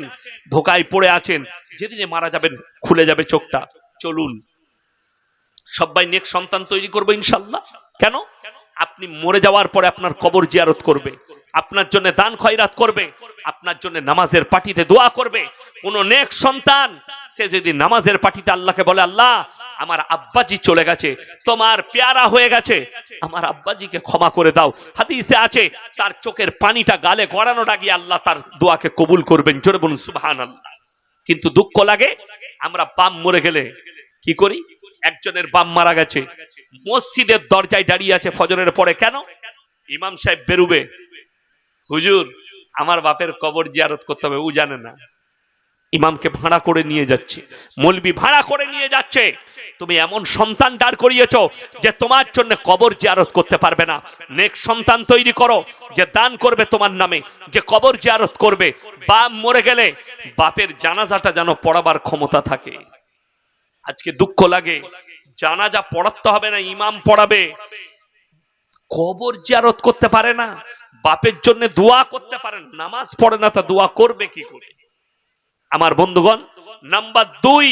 ধোঁকায় পড়ে আছেন, যেদিনে মারা যাবেন খুলে যাবে চোখটা। চলুন সবাই নেক সন্তান তৈরি করবে ইনশাআল্লাহ। কেন? আপনি মরে যাওয়ার পরে আপনার কবর জিয়ারত করবে, আপনার জন্য দান খয়রাত করবে, আপনার জন্য নামাজের পার্টিতে দোয়া করবে। কোন নেক সন্তান সে যদি নামাজের পার্টিতে আল্লাহকে বলে, আল্লাহ আমার আব্বাজি চলে গেছে, তোমার পেয়ারা হয়ে গেছে, আমার আব্বাজিকে ক্ষমা করে দাও, হাদিসে আছে তার চোখের পানিটা গালে গড়ানোটা গিয়ে আল্লাহ তার দোয়াকে কবুল করবেন। জোরে বলুন সুবহানাল্লাহ। কিন্তু দুঃখ লাগে, আমরা বাপ মরে গেলে কি করি? একজনের বাপ মারা গেছে, মসজিদের দরজায় দাঁড়িয়ে আছে ফজরের পরে, কেন? ইমাম সাহেব বেরুবে, হুজুর আমার বাপের কবর জিয়ারত করতে হবে, ও জানে না। ইমামকে ভাড়া করে নিয়ে যাচ্ছে, মৌলবি ভাড়া করে নিয়ে যাচ্ছে। তুমি এমন সন্তান দাঁড় করিয়েছো যে তোমার জন্য কবর জিয়ারত করতে পারবে না। নেক সন্তান তৈরি করো যে দান করবে তোমার নামে, যে কবর জিয়ারত করবে। বাপ মরে গেলে বাপের জানাজাটা যেন পড়াবার ক্ষমতা থাকে। আজকে দুঃখ লাগে, জানাজা পড়াতে হবে না, ইমাম পড়াবে, কবর জিয়ারত করতে পারে না, বাপের জন্য দোয়া করতে পারে না, নামাজ পড়ে না, তা দোয়া করবে কি করে? আমার বন্ধুগণ, নাম্বার 2,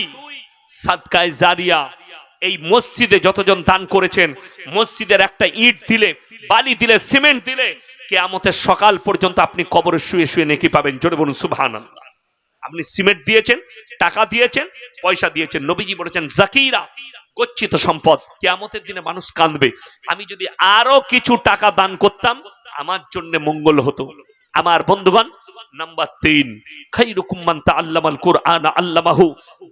সাদকায়ে জারিয়া। এই মসজিদে যতজন দান করেছেন, মসজিদের একটা ইট দিলে, বালি দিলে, সিমেন্ট দিলে, কিয়ামতের সকাল পর্যন্ত আপনি কবরে শুয়ে শুয়ে নেকি পাবেন। জোরে বলুন সুবহানাল্লাহ। আপনি সিমেন্ট দিয়েছেন, টাকা দিয়েছেন, পয়সা দিয়েছেন, নবীজি বলেছেন জাকিরা, গচ্ছিত সম্পদ। কিয়ামতের দিনে মানুষ কাঁদবে, আমি যদি আরো কিছু টাকা দান করতাম আমার জন্য মঙ্গল হতো। আমার বন্ধুগণ, নাম্বার 3, খায়রুকুম মান তাআল্লামাল কুরআন আল্লামাহু,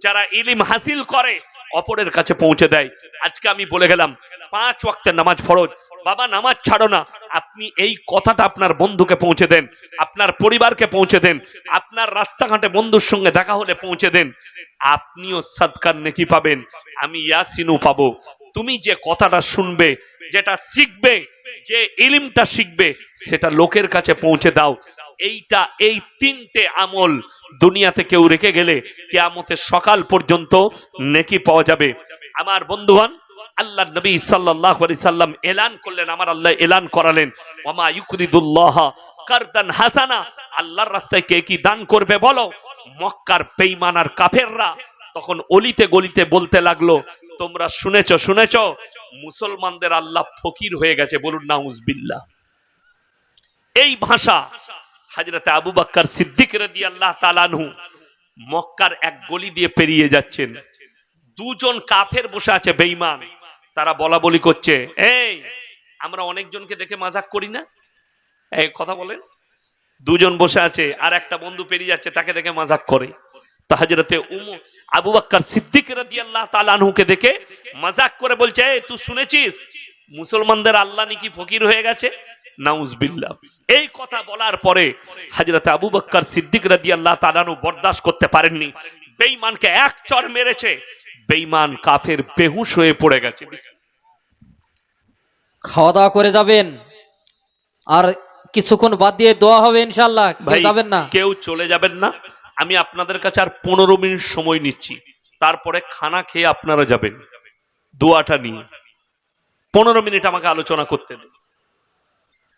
যারা ইলম হাসিল করে অপরের কাছে পৌঁছে দেয়। আজকে আমি বলে গেলাম 5 ওয়াক্তের নামাজ ফরজ, বাবা নামাজ ছাড়ো না, আপনি এই কথাটা আপনার বন্ধুকে পৌঁছে দেন, আপনার পরিবারকে পৌঁছে দেন, আপনার রাস্তাঘাটে বন্ধুর সঙ্গে দেখা হলে পৌঁছে দেন, আপনিও সাদকার নেকি পাবেন, আমি ইয়াসিনও পাবো। তুমি যে কথাটা শুনবে, যেটা শিখবে, যে ইলমটা শিখবে, সেটা লোকের কাছে পৌঁছে দাও। এইটা, এই 3টে আমল দুনিয়াতে কেউ রেখে গেলে কিয়ামতের সকাল পর্যন্ত নেকি পাওয়া যাবে। আমার বন্ধুগণ, আল্লাহ নবী সাল্লাল্লাহু আলাইহি সাল্লাম এলান করলেন, আমার আল্লাহ এলান করালেন, ওয়ামা ইউকরিদুল্লাহ কারদান হাসানা, আল্লাহর রাস্তায় কে কি দান করবে বলো? মক্কার বেঈমান আর কাফেররা তখন অলিতে গলিতে বলতে লাগলো, তোমরা শুনেছো শুনেছো, মুসলমানদের আল্লাহ ফকির হয়ে গেছে, বলুন নাউজুবিল্লাহ। এই ভাষা হযরত আবু বকর সিদ্দিক রাদিয়াল্লাহু তাআলা আনহু মক্কার এক গলি দিয়ে পেরিয়ে যাচ্ছেন, 2 জন কাফের বসে আছে বেঈমান, তারা বলা বলি করছে, এই আমরা অনেকজনকে দেখে মাজাক করি না, এই কথা বলেন। 2 জন বসে আছে, আর একটা বন্ধু পেরিয়ে যাচ্ছে, তাকে দেখে মাজাক করে। তো হযরতে আবু বকর সিদ্দিক রাদিয়াল্লাহু তাআলা আনহুকে দেখে মাজাক করে বলছে, এই তুই শুনেছিস মুসলমানদের আল্লাহ নাকি ফকির হয়ে গেছে, নাউজবিল্লাহ। এই কথা বলার পরে হযরত আবু বকর সিদ্দিক রাদিয়াল্লাহু তাআলা আনহু বরদাস্ত করতে পারেননি। বেঈমানকে এক চড় মেরেছে, বেঈমান কাফের বেহুশ হয়ে পড়ে গেছে। খাওয়া দাওয়া করে যাবেন, আর কিছুক্ষণ বাদ দিয়ে দোয়া হবে ইনশাআল্লাহ। ভাই যাবেন না, কেউ চলে যাবেন না। আমি আপনাদের কাছে আর 15 মিনিট সময় নিচ্ছি, তারপরে খানা খেয়ে আপনারা যাবেন দোয়াটা নিয়ে। 15 মিনিট আমাকে আলোচনা করতে দিন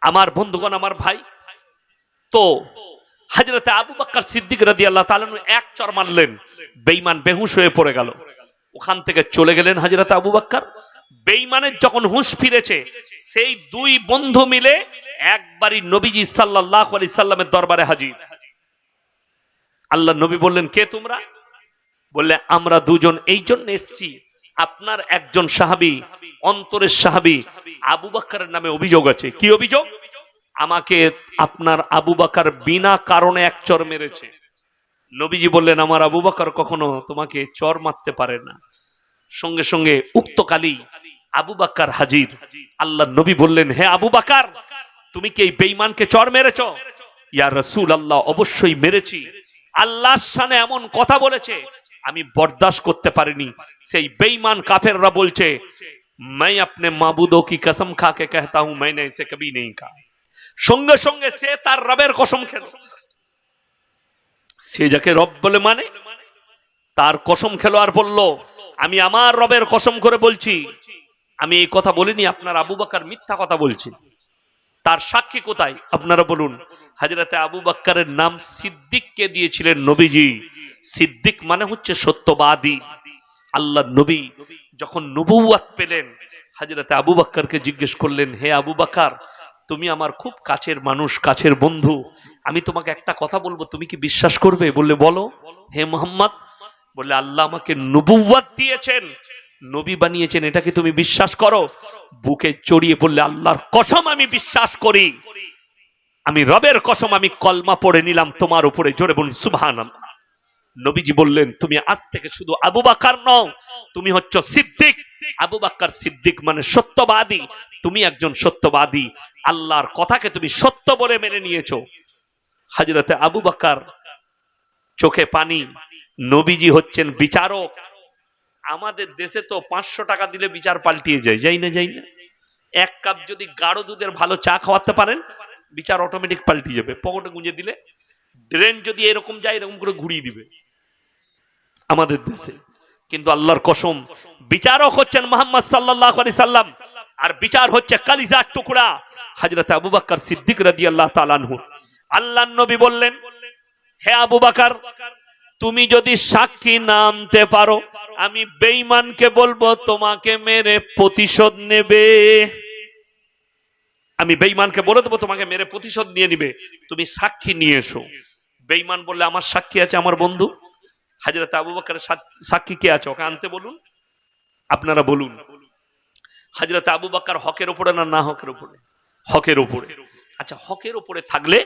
আমার বন্ধুগণ, আমার ভাই। তো হযরত আবু বকর সিদ্দিক রাদিয়াল্লাহু তাআলা এক চর মারলেন, বেঈমান বেহুশ হয়ে পড়ে গেল। ওখান থেকে চলে গেলেন হযরত আবু বকর। বেঈমানের যখন হুঁশ ফিরেছে, সেই দুই বন্ধু মিলে একবারই নবীজি সাল্লাল্লাহু আলাইহি সাল্লামের দরবারে হাজির। আল্লাহ নবী বললেন, কে তোমরা? বললে, আমরা দুজন এই জন্য এসেছি, আপনার একজন সাহাবী, অন্তরের সাহাবী আবু বকরের নামে অভিযোগ আছে। কি অভিযোগ? আমাকে আপনার আবু বকর বিনা কারণে এক চর মেরেছে। নবীজি বললেন, আমার আবু বকর কখনো তোমাকে চর মারতে পারে না। সঙ্গে সঙ্গে উক্তকালী আবু বকর হাজির। আল্লাহ নবী বললেন, হে আবু বকর, তুমি কি এই বেঈমানকে চর মেরেছো? ইয়া রাসূলুল্লাহ, অবশ্যই মেরেছি। আল্লাহর শানে এমন কথা বলেছে, আমি বরদাস্ত করতে পারিনি। সেই বেঈমান কাফেররা বলছে, मैं अपने माबूदों की कसम खा के कहता हूं मैंने इसे कभी नहीं कहा। সঙ্গে সঙ্গে সে তার রবের কসম খেল। সে যাকে রব বলে মানে, তার কসম খেলো আর বলল, আমি আমার রবের কসম করে বলছি, আমি এই কথা বলিনি, আপনার আবু বকর মিথ্যা কথা বলছে। তার সাক্ষী কোথায় আপনারা বলুন? হযরতে আবু বকরের নাম সিদ্দিককে দিয়েছিলেন নবীজি। সিদ্দিক মানে হচ্ছে সত্যবাদী। আল্লাহ নবী যখন নবুয়ত পেলেন, হযরতে আবু বকরকে জিজ্ঞেস করলেন, হে আবু বকর, তুমি আমার খুব কাছের মানুষ, কাছের বন্ধু, আমি তোমাকে একটা কথা বলবো, তুমি কি বিশ্বাস করবে? বললে, বলো। হে মুহাম্মদ, বললে, আল্লাহ আমাকে নবুয়ত দিয়েছেন, নবী বানিয়েছেন, এটা কি তুমি বিশ্বাস করো? বুকে জড়িয়ে বললে, আল্লাহর কসম আমি বিশ্বাস করি, আমি রবের কসম, আমি কলমা পড়ে নিলাম তোমার উপরে। জোরে বলুন সুবহানাল্লাহ। নবীজি বললেন, তুমি আজ থেকে শুধু আবু বকর নও, তুমি হচ্ছ সিদ্দিক। আবু বকর সিদ্দিক মানে সত্যবাদী। তুমি একজন সত্যবাদী, আল্লাহর কথাকে তুমি সত্য বলে মেনে নিয়েছো। হযরতে আবু বকর চোখে পানি। নবীজি হচ্ছেন বিচারক। আমাদের দেশে তো 500 টাকা দিলে বিচার পাল্টিয়ে যায়, যাই না? যাই না? এক কাপ যদি গাঢ় দুধের ভালো চা খাওয়াতে পারেন, বিচার অটোমেটিক পাল্টিয়ে যাবে। পকেটে গুঁজে দিলে, ড্রেন যদি এরকম যায়, এরকম করে ঘুরিয়ে দিবে আমাদের দেশে। কিন্তু আল্লাহর কসম, বিচারক হচ্ছেন মুহাম্মদ সাল্লাল্লাহু আলাইহি সাল্লাম, আর বিচার হচ্ছে কলিজার টুকরা হযরত আবু বকর সিদ্দিক রাদিয়াল্লাহু তাআলা আনহু। আল্লাহর নবী বললেন, হে আবু বকর, তুমি যদি সাক্ষী না আনতে পারো, আমি বেঈমানকে বলবো তোমাকে মেরে প্রতিশোধ নেবে। আমি বেঈমানকে বলে দেবো তোমাকে মেরে প্রতিশোধ নিয়ে নিবে, তুমি সাক্ষী নিয়ে এসো। বেঈমান বললে, আমার সাক্ষী আছে, আমার বন্ধু। হযরত আবু বকরের সাক্ষী কে আছে? ওকে আনতে বলুন। আপনারা বলুন, হযরত আবু বকর হকের উপরে না হকের উপরে? হকের উপরে। আচ্ছা, হকের উপরে থাকলে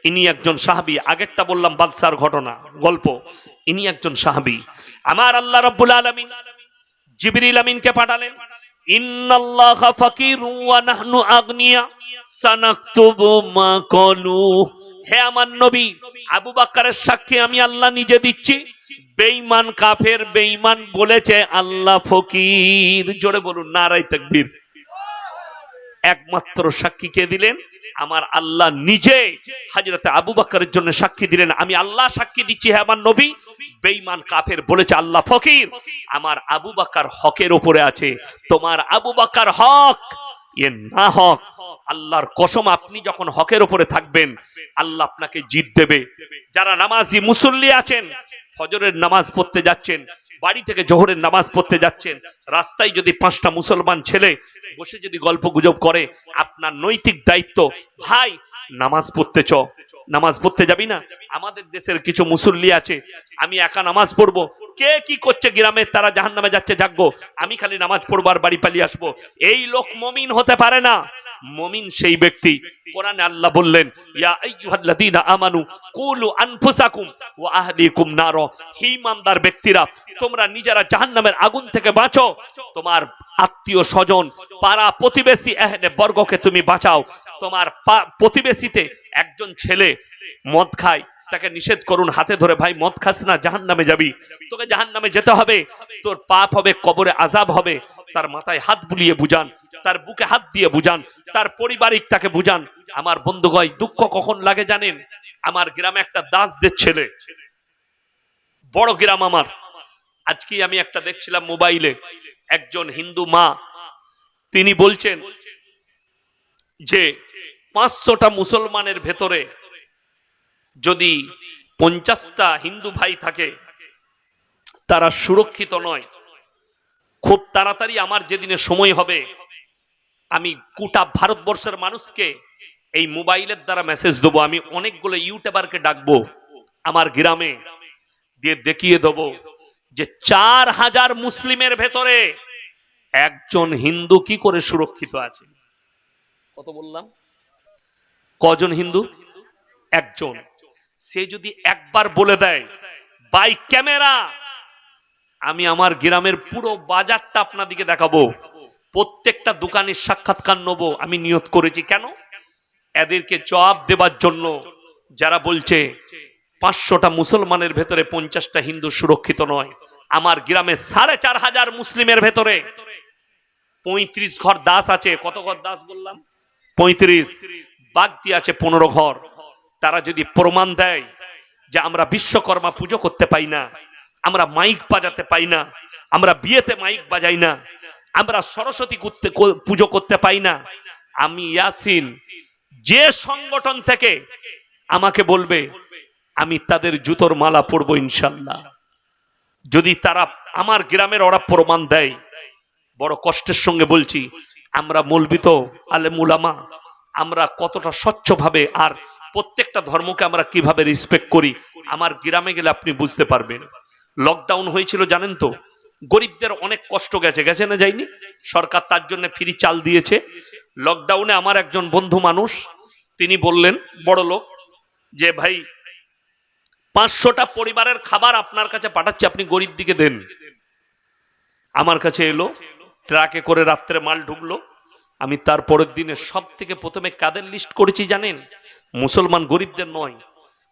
ইনি একজন সাহাবী। আগেরটা বললাম বাদশার ঘটনা, গল্প। ইনি একজন সাহাবী। আমার আল্লাহ রাব্বুল আলামিন জিবরিল আমিনকে পাঠালেন, ইন্নাল্লাহা ফাকিরু ওয়া নাহনু আগনিয়া সানাকতুবু মা ক্বালু। হে আমার নবী, আবু বকরের সাক্ষী আমি আল্লাহ নিজে দিচ্ছি। বেঈমান কাফের বেঈমান বলেছে আল্লাহ ফকির। জোরে বলুন নারায়ে তাকবীর। একমাত্র সাক্ষী কে দিলেন? আমার আল্লাহ নিজে হযরতে আবু বকরের জন্য সাক্ষী দিলেন। আমি আল্লাহ সাক্ষী দিচ্ছি, হে আমার নবী, বেঈমান কাফের বলেছে আল্লাহ ফকির, আমার আবু বকর হকের উপরে আছে। তোমার আবু বকর হক, এ না হক। আল্লাহর কসম, আপনি যখন হকের উপরে থাকবেন, আল্লাহ আপনাকে জিত দেবে। যারা নামাজি মুসল্লি আছেন, ফজরের নামাজ পড়তে যাচ্ছেন, বাড়ি থেকে জোহরের নামাজ পড়তে যাচ্ছেন, রাস্তায় যদি 5টা মুসলমান ছেলে বসে যদি গল্প গুজব করে, আপনার নৈতিক দায়িত্ব, ভাই নামাজ পড়তে চ, নামাজ পড়তে যাবি না? আমাদের দেশের কিছু মুসল্লি আছে, আমি একা নামাজ পড়বো, কে কি করছে গ্রামে, তারা জাহান্নামে যাচ্ছে, জাগো, আমি খালি নামাজ পড়বো আর বাড়ি পালিয়ে আসবো। এই লোক মুমিন হতে পারে না। মুমিন সেই ব্যক্তি, কোরআনে আল্লাহ বললেন, ইয়া আইয়ুহাল্লাযীনা আমানু কুলু আনফুসাকুম ওয়া আহলিকুম নার, হে ঈমানদার ব্যক্তিরা, তোমরা নিজেরা জাহান্নামের আগুন থেকে বাঁচো, তোমার আত্মীয় স্বজন, পাড়া প্রতিবেশী আহলে বর্গকে তুমি বাঁচাও। তোমার প্রতিবেশীতে একজন ছেলে মদ খায়, তাকে নিষেধ করুন, হাতে ধরে, ভাই মদ খাস না, জাহান্নামে যাবি, তোকে জাহান্নামে যেতে হবে, তোর পাপ হবে, কবরে আযাব হবে। তার মাথায় হাত বুলিয়ে বুঝান, তার বুকে হাত দিয়ে বুঝান, তার পারিবারিক তাকে বুঝান। আমার বন্ধুগণ, দুঃখ কখন লাগে জানেন? আমার গ্রামে একটা দাসদের ছেলে, বড় গ্রাম আমার, আজকে আমি একটা দেখছিলাম মোবাইলে, একজন হিন্দু মা, তিনি বলছেন যে 500টা মুসলমানের ভেতরে যদি 50টা হিন্দু ভাই থাকে, তারা সুরক্ষিত নয়। খুব তাড়াতাড়ি আমার যেদিনে সময় হবে, আমি গোটা ভারতবর্ষের মানুষকে এই মোবাইলের দ্বারা মেসেজ দেবো, আমি অনেকগুলো ইউটিউবারকে ডাকবো আমার গ্রামে, দিয়ে দেখিয়ে দেবো যে 4000 মুসলিমের ভেতরে একজন হিন্দু কি করে সুরক্ষিত আছে। কত বললাম? কজন হিন্দু? একজন। সে যদি একবার বলে দেয় বাই ক্যামেরা, আমি আমার গ্রামের পুরো বাজারটা আপনাদেরকে দেখাবো, প্রত্যেকটা দোকানের সাক্ষাৎকার নেব, আমি নিয়ত করেছি। কেন? এদেরকে জবাব দেবার জন্য, যারা বলছে 500টা মুসলমানের ভেতরে 50টা হিন্দু সুরক্ষিত নয়। আমার গ্রামে 4500 মুসলিমের ভেতরে 35 ঘর দাস আছে। কত ঘর দাস বললাম? 35। বাগদি আছে 15 ঘর। তারা যদি প্রমাণ দেয় যে আমরা বিশ্বকর্মা পুজো করতে পাই না, আমরা মাইক বাজাতে পাই না, আমরা বিয়েতে মাইক বাজাই না, আমরা সরস্বতী পুজো করতে পাই না, আমি ইয়াসিন যে সংগঠন থেকে আমাকে বলবে, আমি তাদের জুতোর মালা পরবো ইনশাল্লাহ। যদি তারা আমার গ্রামের ওরা প্রমাণ দেয়, বড় কষ্টের সঙ্গে বলছি, আমরা মৌলবি তো আলেম উলামা, আমরা কতটা স্বচ্ছভাবে আর প্রত্যেকটা ধর্মকে আমরা কিভাবে রেসপেক্ট করি, আমার গ্রামে গেলে আপনি বুঝতে পারবেন। লকডাউন হয়েছিল জানেন তো, গরিবদের অনেক কষ্ট গেছে, গেছে না যায়নি? সরকার তার জন্য ফ্রি চাল দিয়েছে। লকডাউনে আমার একজন বন্ধু মানুষ, তিনি বললেন, বড় লোক, যে ভাই 500টা পরিবারের খাবার আপনার কাছে পাঠাচ্ছি, আপনি গরিব দিকে দেন। আমার কাছে এলো, ট্রাকে করে রাত্রে মাল ঢুকলো। আমি তারপরের দিনে সব থেকে প্রথমে কাদের লিস্ট করেছি জানেন? মুসলমান গরিবদের নয়,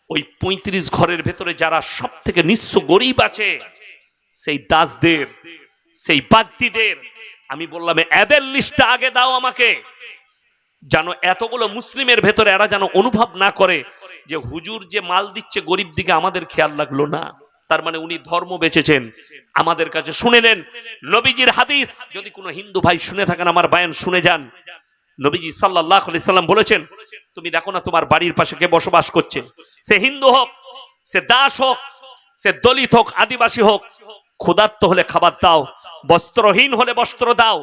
ওই 35 ঘরের ভেতরে যারা সব থেকে নিঃস্ব গরিব আছে, সেই দাসদের, সেই বাগদিদের। আমি বললাম এদের লিস্টটা আগে দাও আমাকে, যেন এতগুলো মুসলিমের ভেতরে এরা যেন অনুভব না করে যে হুজুর যে মাল দিচ্ছে গরিব দিকে আমাদের খেয়াল লাগলো না। তার মানে উনি ধর্ম বেঁচেছেন। আমাদের কাছে শুনে নেন নবীজির হাদিস, যদি কোনো হিন্দু ভাই শুনে থাকেন আমার বয়ান শুনে যান। নবীজি সাল্লাল্লাহু আলাইহি সাল্লাম বলেছেন, তুমি দেখো না তোমার বাড়ির পাশে কে বসবাস করছে, সে হিন্দু হোক, সে দাস হোক, সে দলিত হোক, আদিবাসী হোক, ক্ষুধার্ত হলে খাবার দাও, বস্ত্রহীন হলে বস্ত্র দাও,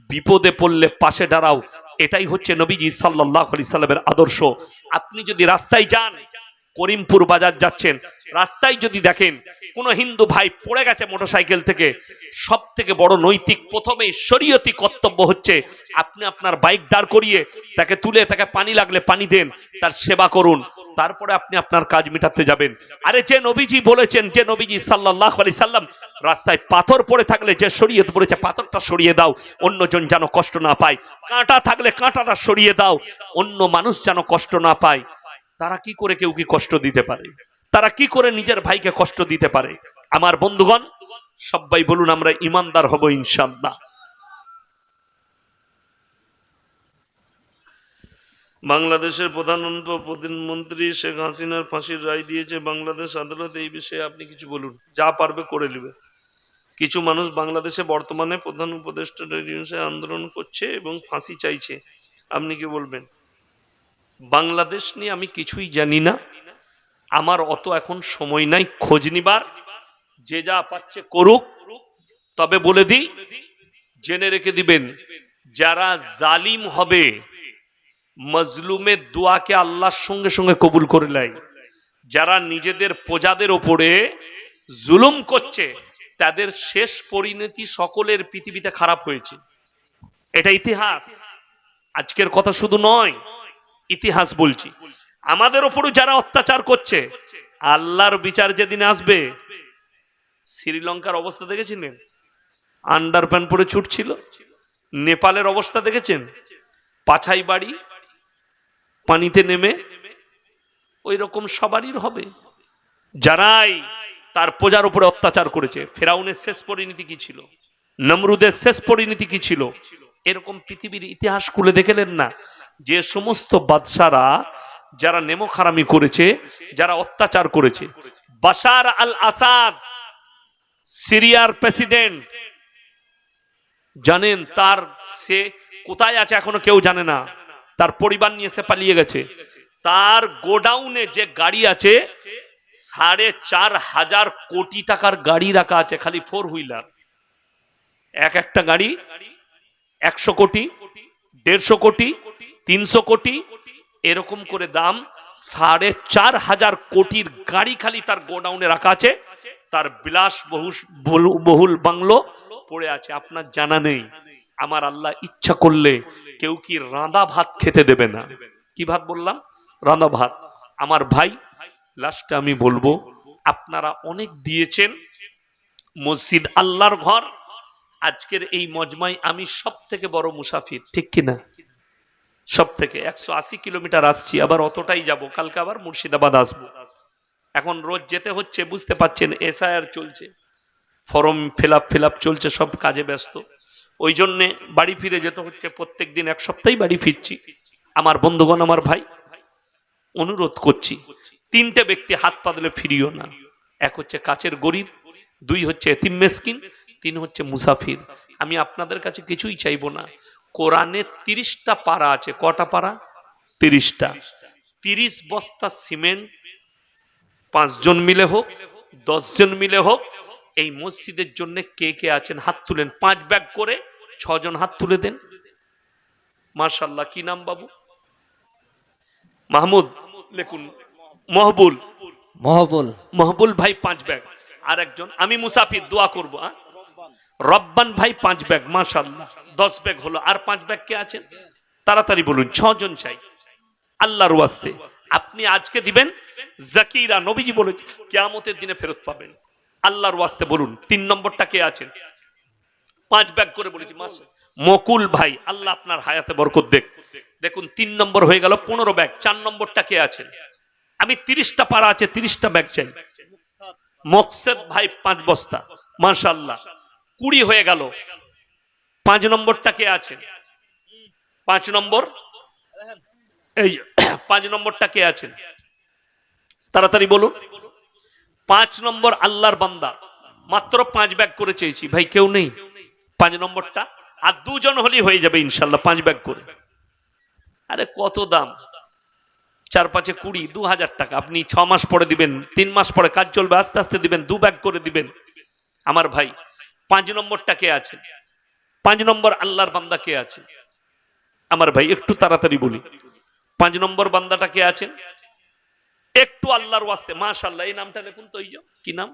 বিপদে পড়লে পাশে দাঁড়াও। এটাই হচ্ছে নবীজি সাল্লাল্লাহু আলাইহি সাল্লামের আদর্শ। আপনি যদি রাস্তায় যান, করিমপুর বাজার যাচ্ছেন, রাস্তায় যদি দেখেন কোন হিন্দু ভাই পড়ে গেছে মোটরসাইকেল থেকে, সব থেকে বড় নৈতিক প্রথমেই শরীয়তি কর্তব্য হচ্ছে আপনি আপনার বাইক দাঁড় করিয়ে তাকে তুলে, তাকে পানি লাগলে পানি দেন, তার সেবা করুন, তারপরে আপনি আপনার কাজ মেটাতে যাবেন। আরে যে নবীজি বলেছেন, যে নবীজি সাল্লাল্লাহু আলাইহি সাল্লাম, রাস্তায় পাথর পড়ে থাকলে যে শরীয়ত পড়েছে পাথরটা সরিয়ে দাও, অন্যজন যেন কষ্ট না পায়। কাঁটা থাকলে কাঁটাটা সরিয়ে দাও, অন্য মানুষ যেন কষ্ট না পায়। তারা কি করে কেউ কি কষ্ট দিতে পারে? তারা কি করে নিজের ভাইকে কষ্ট দিতে পারে? আমার বন্ধুগণ, সবাই বলুন আমরা ইমানদার হব ইনশাআল্লাহ। বাংলাদেশের প্রধানমন্ত্রী শেখ হাসিনার ফাঁসির রায় দিয়েছে বাংলাদেশ আদালত, এই বিষয়ে আপনি কিছু বলুন। যা পারবে করে নেবে। কিছু মানুষ বাংলাদেশে বর্তমানে প্রধান উপদেষ্টা আন্দোলন করছে এবং ফাঁসি চাইছে, আপনি কি বলবেন? বাংলাদেশ নিয়ে আমি কিছুই জানি না, আমার অত এখন সময় নাই খোঁজ নিবার। যে যা পাচ্ছে করুক। তবে বলে দিই, জেনে রেখে দিবেন, যারা জালিম হবে, মজলুমের দোয়াকে আল্লাহর সঙ্গে সঙ্গে কবুল করে নেয়। যারা নিজেদের প্রজাদের ওপরে জুলুম করছে তাদের শেষ পরিণতি সকলের পৃথিবীতে খারাপ হয়েছে। এটা ইতিহাস, আজকের কথা শুধু নয়, ইতিহাস বলছি। আমাদের ওপরও যারা অত্যাচার করছে আল্লাহর বিচার যেদিন আসবে, শ্রীলঙ্কার অবস্থা দেখেছিলেন, আন্ডার প্যান্ট পরে ছুটছিল। নেপালের অবস্থা দেখেছেন, পাছাই বাড়ি পানিতে নেমে, ওই রকম সবারই হবে যারাই তার প্রজার উপরে অত্যাচার করেছে। ফেরাউনের শেষ পরিণতি কি ছিল, নমরুদের শেষ পরিণতি কি ছিল, এরকম পৃথিবীর ইতিহাস খুলে দেখলেন না? যে সমস্ত বাদশারা যারা নেমোখারামি করেছে, যারা অত্যাচার করেছে, বাশার আল আসাদ সিরিয়ার প্রেসিডেন্ট, জানেন তার সে কোথায় আছে এখনো কেউ জানে না। তার পরিবার নিয়ে সে পালিয়ে গেছে। তার গোডাউনে যে গাড়ি আছে 4,500 কোটি টাকার গাড়ি রাখা আছে, খালি 4 হুইলার। একটা গাড়ি 100 কোটি, 150 কোটি, 300 কোটি, এরকম করে দাম। 4,500 কোটির গাড়ি খালি তার গোডাউনে রাখা আছে। তার বিলাস বহুল বাংলো পড়ে আছে, আপনার জানা নেই। আমার আল্লাহ ইচ্ছা করলে কেউ কি রাঁধা ভাত খেতে দেবে না। কি ভাত বললাম? রাঁধা ভাত। আমার ভাই, লাস্টে আমি বলবো, আপনারা অনেক দিয়েছেন। মসজিদ আল্লাহর ঘর। আজকের এই মজমায় আমি সব থেকে বড় মুসাফির, ঠিক কিনা? সব থেকে 180 কিলোমিটার আসছি, আবার অতটাই যাব, কালকে আবার মুর্শিদাবাদ আসবো। এখন রোজ যেতে হচ্ছে, বুঝতে পাচ্ছেন, এসআইআর চলছে, ফর্ম ফিল আপ চলছে, সব কাজে ব্যস্ত। ওই জন্যে বাড়ি ফিরে যেতে হচ্ছে। প্রত্যেক দিন 1 সপ্তাহে বাড়ি ফিরছি। আমার বন্ধুগণ, আমার ভাই, অনুরোধ করছি, 3টে ব্যক্তি হাত পাতলে ফিরিও না। 1 হচ্ছে কাছের গরিব, 2 হচ্ছে এতিম মিসকিন, 3 হচ্ছে মুসাফির। আমি আপনাদের কাছে কিছুই চাইবো না। কোরআনে 30টা পারা আছে। কটা পারা? 30টা। 30 বস্তা সিমেন্ট 5 জন মিলে হোক, 10 জন মিলে হোক, এই মসজিদের জন্য কে কে আছেন হাত তুলেন। 5 ব্যাগ করে 6 জন হাত তুলে দেন। মাশাআল্লাহ। কি নাম বাবু? মাহমুদ লেখুন। মহবুল। মহবুল ভাই 5 ব্যাগ। আর একজন, আমি মুসাফির, দোয়া করব। রব্বান ভাই 5 ব্যাগ। মাশাআল্লাহ, 10 ব্যাগ হলো। আর 5 ব্যাগ কে আছেন? তাড়াতাড়ি বলুন। 6 জন চাই আল্লাহর ওয়াস্তে। আপনি আজকে দিবেন, জাকিরা নবীজি বলে কিয়ামতের দিনে ফেরত পাবেন। আল্লাহর ওয়াস্তে বলুন। 3 নম্বরটা কে আছেন? 5 ব্যাগ করে বলেছি। মকুল ভাই, আল্লাহ আপনার হায়াতে বরকত দেখ। দেখুন 3 নম্বর হয়ে গেল, 15 ব্যাগ। 4 নম্বরটা কে আছেন? আমি 30টা পারা আছে, 30টা ব্যাগ চাই। মকসেদ ভাই 5 বস্তা। মাশাআল্লাহ, 20 হয়ে গেল। 5 নম্বরটা কে আছেন? 5 নম্বর, এই 5 নম্বরটা কে আছেন? তাড়াতাড়ি বলুন। 5 নম্বর আল্লাহর বান্দা, মাত্র 5 ব্যাগ করে চেয়েছি ভাই, কেউ নেই? 5 নম্বরটা আর 2 জন হলেই হয়ে যাবে ইনশাআল্লাহ, 5 ব্যাগ করে। আরে কত দাম? 4-5 20, 2000 টাকা। আপনি 6 মাস পরে দিবেন, 3 মাস পরে কাজ চলবে, আস্তে আস্তে দিবেন, 2 ব্যাগ করে দিবেন। আমার ভাই, 5 নম্বরটা কে আছে? 5 নম্বর আল্লাহর বান্দা কে আছে? আমার ভাই একটু তাড়াতাড়ি বলি। 5 নম্বর বান্দাটা কে আছেন? একটু আল্লাহর ওয়াস্তে। মাশাআল্লাহ, এই নামটা লিখুন তো। এই যে কি নাম?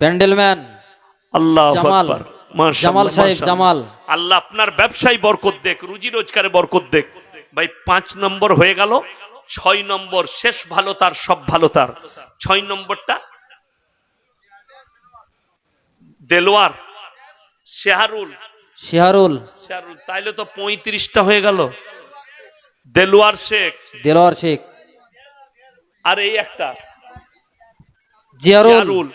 প্যান্ডেলম্যান আল্লাহু জামাল। আকবার। মাশাআল্লাহ, জামাল সাহেব, জামাল। আল্লাহ আপনার ব্যবসায় বরকত দেখ, রুজি রোজগারে বরকত দেখ। ভাই 5 নম্বর হয়ে গেল। 6 নম্বর, শেষ ভালো তার, সব ভালো তার। 6 নম্বরটা দেলোয়ার শেহারুল। তাইলে তো 35টা হয়ে গেল। দেলোয়ার শেখ। আর এই একটা জিয়ারুল।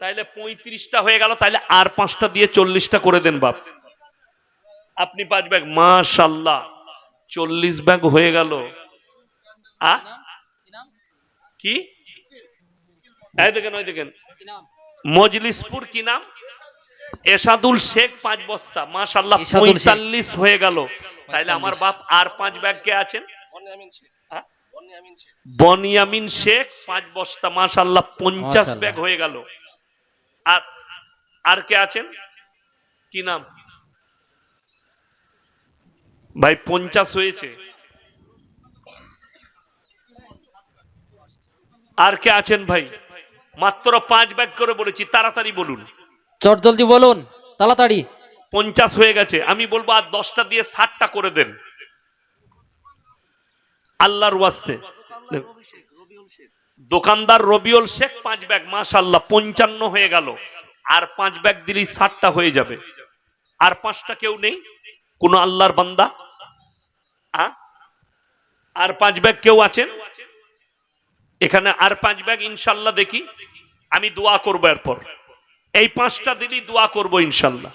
তাইলে 35টা হয়ে গেল। তাইলে আর 5টা দিয়ে 40টা করে দেন বাপ। আপনি 5 ব্যাগ। মাশাআল্লাহ, 40 ব্যাগ হয়ে গেল। কি? এই দেখেন, ওই দেখেন, মজলিসপুর। কি নাম? এসাদুল শেখ 5 বস্তা। মাশাআল্লাহ, 45 হয়ে গেল। তাইলে আমার বাপ আর 5 ব্যাগ কে আছেন? বনিয়ামিন শেখ 5 বস্তা। মাশাআল্লাহ, 50 ব্যাগ হয়ে গেল। আর কে আছেন? কি নাম? ভাই 50 হয়েছে। আর কে আছেন ভাই? মাত্র 5 ব্যাগ করে বলেছি, তাড়াতাড়ি বলুন। চট জলদি বলুন, তাড়াতাড়ি। 50 হয়ে গেছে, আমি বলবো আর 10টা দিয়ে 60টা করে দেন আল্লাহর ওয়াস্তে। দোকানদার রবিউল শেখ 5 ব্যাগ, মাশাআল্লাহ 55 হয়ে গেল। আর 5 ব্যাগ দিলেই 60টা হয়ে যাবে। আর 5টা কেউ নেই কোন আল্লাহর বান্দা? আর 5 ব্যাগ কেউ আছেন এখানে? আর 5 ব্যাগ ইনশাল্লাহ দেখি, আমি দোয়া করবো এরপর। এই 5টা দিলেই দোয়া করবো ইনশাল্লাহ।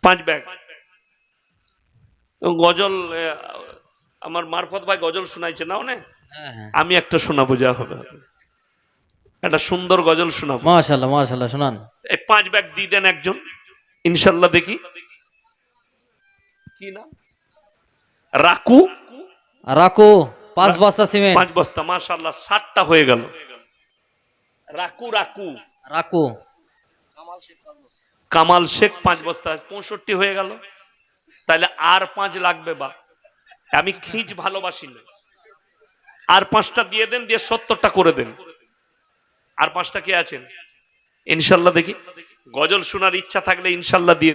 5 ব্যাগ গজল আমার মারফত ভাই গজল শোনাইছে না অনেক, আমি একটা শোনাবো, যা হবে একটা সুন্দর গজল শোনাবো। মাশাআল্লাহ মাশাআল্লাহ, শুনান। এই 5 ব্যাগ দিয়ে দেন একজন ইনশাল্লাহ দেখি। কি না? রাকু। রাকু 5 বস্তা সিমেন্ট। 5 বস্তা, মাশাআল্লাহ 60টা হয়ে গেল। রাকু রাকু রাকু কামাল শেখ 5 বস্তা, 65 হয়ে গেল। তাহলে আর 5 লাগবে বা, আমি খিঁচ ভালোবাসি না। আর 5টা দিয়ে দেন, দিয়ে 70টা করে দেন। আর 5টা কে আছেন ইনশাল্লাহ দেখি। গজল শোনার ইচ্ছা থাকলে ইনশাল্লাহ দিয়ে